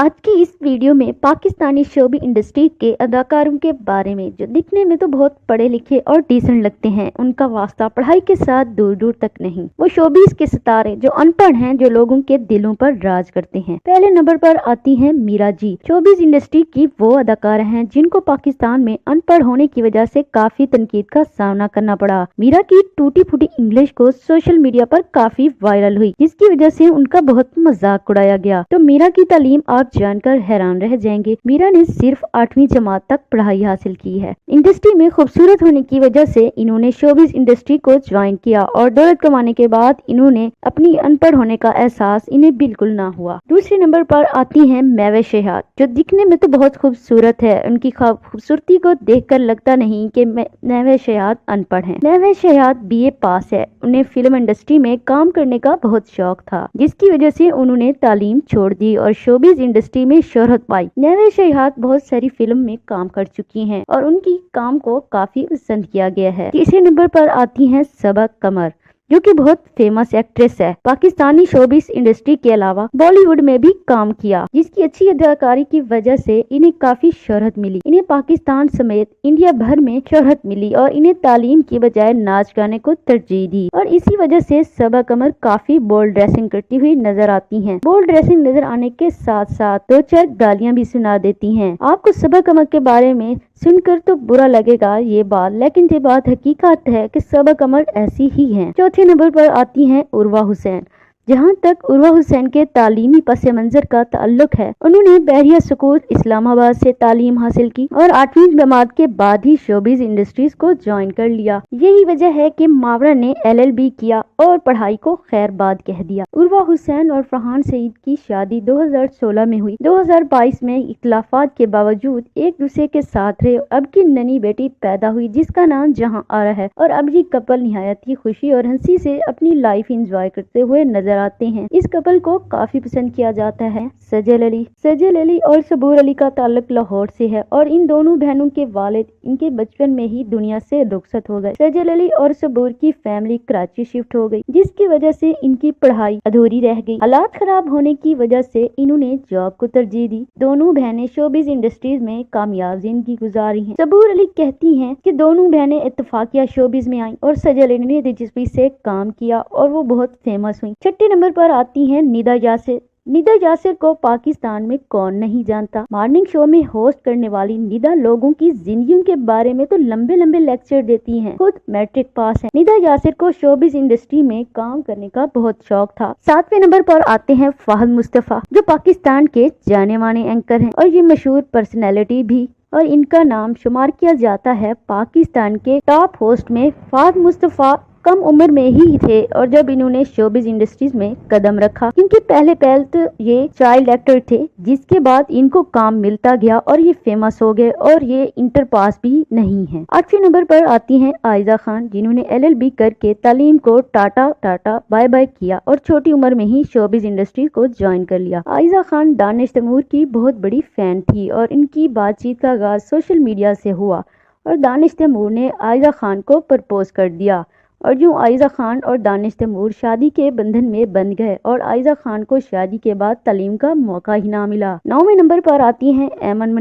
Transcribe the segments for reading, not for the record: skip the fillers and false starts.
आज की इस वीडियो में पाकिस्तानी शोबी इंडस्ट्री के अदाकारों के बारे में जो दिखने में तो बहुत पढ़े लिखे और डिसेंट लगते हैं, उनका वास्ता पढ़ाई के साथ दूर दूर तक नहीं। वो शोबीज के सितारे जो अनपढ़ हैं, जो लोगों के दिलों पर राज करते हैं। पहले नंबर पर आती हैं मीरा जी। शोबीज इंडस्ट्री की वो अदाकारा हैं जिनको पाकिस्तान में अनपढ़ होने की वजह से काफी तनकीद का सामना करना पड़ा। मीरा की टूटी फूटी इंग्लिश को सोशल मीडिया पर काफी वायरल हुई, जिसकी वजह से उनका बहुत मजाक उड़ाया गया। तो मीरा की तालीम आप जानकर हैरान रह जाएंगे। मीरा ने सिर्फ 8वीं जमात तक पढ़ाई हासिल की है। इंडस्ट्री में खूबसूरत होने की वजह से इन्होंने शोबिज इंडस्ट्री को ज्वाइन किया और दौलत कमाने के बाद इन्होंने अपनी अनपढ़ होने का एहसास इन्हें बिल्कुल ना हुआ। दूसरे नंबर पर आती हैं महवे शहाद, जो दिखने में तो बहुत खूबसूरत है। उनकी खूबसूरती को देखकर लगता नहीं कि महवे शहाद अनपढ़ है। महवे शहाद BA पास है। उन्हें फिल्म इंडस्ट्री में काम करने का बहुत शौक था, जिसकी वजह से उन्होंने तालीम छोड़ दी और शोबिज इंडस्ट्री में शोहरत पाई। महवे शहाद बहुत सारी फिल्म में काम कर चुकी हैं और उनकी काम को काफी पसंद किया गया है। तीसरे नंबर पर आती हैं सबा कमर, जो कि बहुत फेमस एक्ट्रेस है। पाकिस्तानी शोबिस इंडस्ट्री के अलावा बॉलीवुड में भी काम किया, जिसकी अच्छी अदाकारी की वजह से इन्हें काफी शोहरत मिली। इन्हें पाकिस्तान समेत इंडिया भर में शोहरत मिली और इन्हें तालीम की बजाय नाच गाने को तरजीह दी और इसी वजह से सबा कमर काफी बोल्ड ड्रेसिंग करती हुई नजर आती हैं। बोल्ड ड्रेसिंग नजर आने के साथ साथ 2-4 गालियां भी सुना देती हैं। आपको सबा कमर के बारे में सुनकर तो बुरा लगेगा ये बात, लेकिन ये बात हकीकत है कि सबा कमर ऐसी ही हैं। चौथे नंबर पर आती हैं उर्वा हुसैन। जहां तक उर्वा हुसैन के तालीमी पस मंजर का ताल्लुक है, उन्होंने बहरिया स्कूल इस्लामाबाद से तालीम हासिल की और 8वीं जमात के बाद ही शोबिज इंडस्ट्रीज को ज्वाइन कर लिया। यही वजह है कि मावरा ने LLB किया और पढ़ाई को खैर बाद कह दिया। उर्वा हुसैन और फरहान सईद की शादी 2016 में हुई। 2022 में इख्तिलाफात के बावजूद एक दूसरे के साथ रहे। अब की ननी बेटी पैदा हुई जिसका नाम जहां आरा है और अब ये कपल निहायत ही खुशी और हंसी से अपनी लाइफ एंजॉय करते हुए नजर आते हैं। इस कपल को काफी पसंद किया जाता है। सजल अली और सबूर अली का ताल्लुक लाहौर से है और इन दोनों बहनों के वालिद इनके बचपन में ही दुनिया से रुखसत हो गए। सजल अली और सबूर की फैमिली कराची शिफ्ट हो गई, जिसकी वजह से इनकी पढ़ाई अधूरी रह गई। हालात खराब होने की वजह से इन्होंने जॉब को तरजीह दी। दोनों बहनें शोबिज इंडस्ट्रीज में कामयाब जिंदगी गुजारी हैं। सबूर अली कहती हैं कि दोनों बहनें इत्तेफाकिया शोबिज में आईं और सजल अली ने दिलचस्पी से काम किया और वो बहुत फेमस हुई। छठे नंबर पर आती हैं निदा यासिर। निदा यासिर को पाकिस्तान में कौन नहीं जानता। मॉर्निंग शो में होस्ट करने वाली निदा लोगों की जिंदगियों के बारे में तो लंबे लंबे लेक्चर देती हैं। खुद मैट्रिक पास है। निदा यासिर को शोबिज इंडस्ट्री में काम करने का बहुत शौक था। 7वें नंबर पर आते हैं फहद मुस्तफा, जो पाकिस्तान के जाने माने एंकर हैं और ये मशहूर पर्सनैलिटी भी, और इनका नाम शुमार किया जाता है पाकिस्तान के टॉप होस्ट में। फहद मुस्तफा कम उम्र में ही थे और जब इन्होंने शोबिज इंडस्ट्रीज में कदम रखा, क्योंकि पहले तो ये चाइल्ड एक्टर थे, जिसके बाद इनको काम मिलता गया और ये फेमस हो गए और ये इंटर पास भी नहीं है। 8वें नंबर पर आती हैं आयजा खान, जिन्होंने LLB करके तालीम को टाटा बाय बाय किया और छोटी उम्र में ही शोबिज इंडस्ट्री को ज्वाइन कर लिया। आयजा खान दानिश तैमूर की बहुत बड़ी फैन थी और इनकी बातचीत का आगाज सोशल मीडिया से हुआ और दानिश तैमूर ने आयजा खान को प्रपोज कर दिया और यूं आयजा खान और दानिश तैमूर शादी के बंधन में बंध गए और आयजा खान को शादी के बाद तालीम का मौका ही ना मिला। 9वें नंबर पर आती हैं ऐमन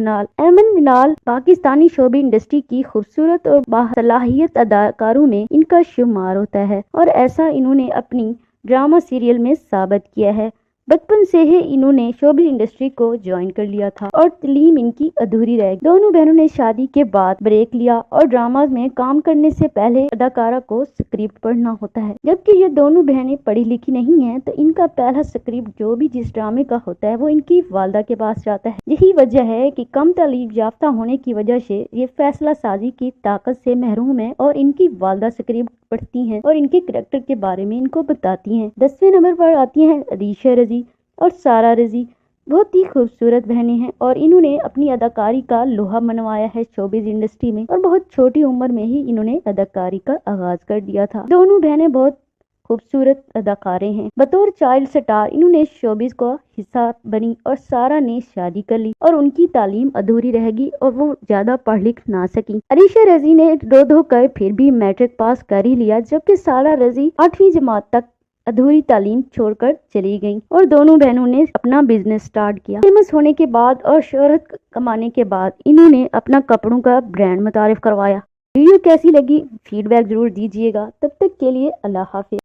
मिनाल पाकिस्तानी शोबी इंडस्ट्री की खूबसूरत और बासलाहियत अदाकारों में इनका शुमार होता है और ऐसा इन्होंने अपनी ड्रामा सीरियल में साबित किया है। बचपन से ही इन्होंने शोबिज इंडस्ट्री को ज्वाइन कर लिया था और तालीम इनकी अधूरी रह गई। दोनों बहनों ने शादी के बाद ब्रेक लिया और ड्रामाज में काम करने से पहले अदाकारा को स्क्रिप्ट पढ़ना होता है। जबकि ये दोनों बहनें पढ़ी लिखी नहीं हैं, तो इनका पहला स्क्रिप्ट जो भी जिस ड्रामे का होता है वो इनकी वालदा के पास जाता है। यही वजह है कि कम तालीम याफ्ता होने की वजह से ये फैसला साजी की ताकत से महरूम है और इनकी वालदा स्क्रिप्ट पढ़ती हैं और इनके करैक्टर के बारे में इनको बताती हैं। 10वें नंबर पर आती हैं अरीशा रजी और सारा रजी। बहुत ही खूबसूरत बहनें हैं और इन्होंने अपनी अदाकारी का लोहा मनवाया है शोबिज इंडस्ट्री में और बहुत छोटी उम्र में ही इन्होंने अदाकारी का आगाज कर दिया था। दोनों बहनें बहुत खूबसूरत अदाकारें हैं। बतौर चाइल्ड स्टार इन्होंने शोबिज का हिस्सा बनी और सारा ने शादी कर ली और उनकी तालीम अधूरी रह गई और वो ज्यादा पढ़ लिख ना सकी। अरीशा रजी ने रो धो कर फिर भी मैट्रिक पास कर ही लिया, जबकि सारा रजी 8वीं जमात तक ادھوری تعلیم چھوڑ کر چلی گئیں اور دونوں بہنوں نے اپنا بزنس سٹارٹ کیا۔ فیمس ہونے کے بعد اور شہرت کمانے کے بعد انہوں نے اپنا کپڑوں کا برانڈ متعارف کروایا۔ ویڈیو کیسی لگی فیڈ بیک ضرور دیجیے گا۔ تب تک کے لیے اللہ حافظ۔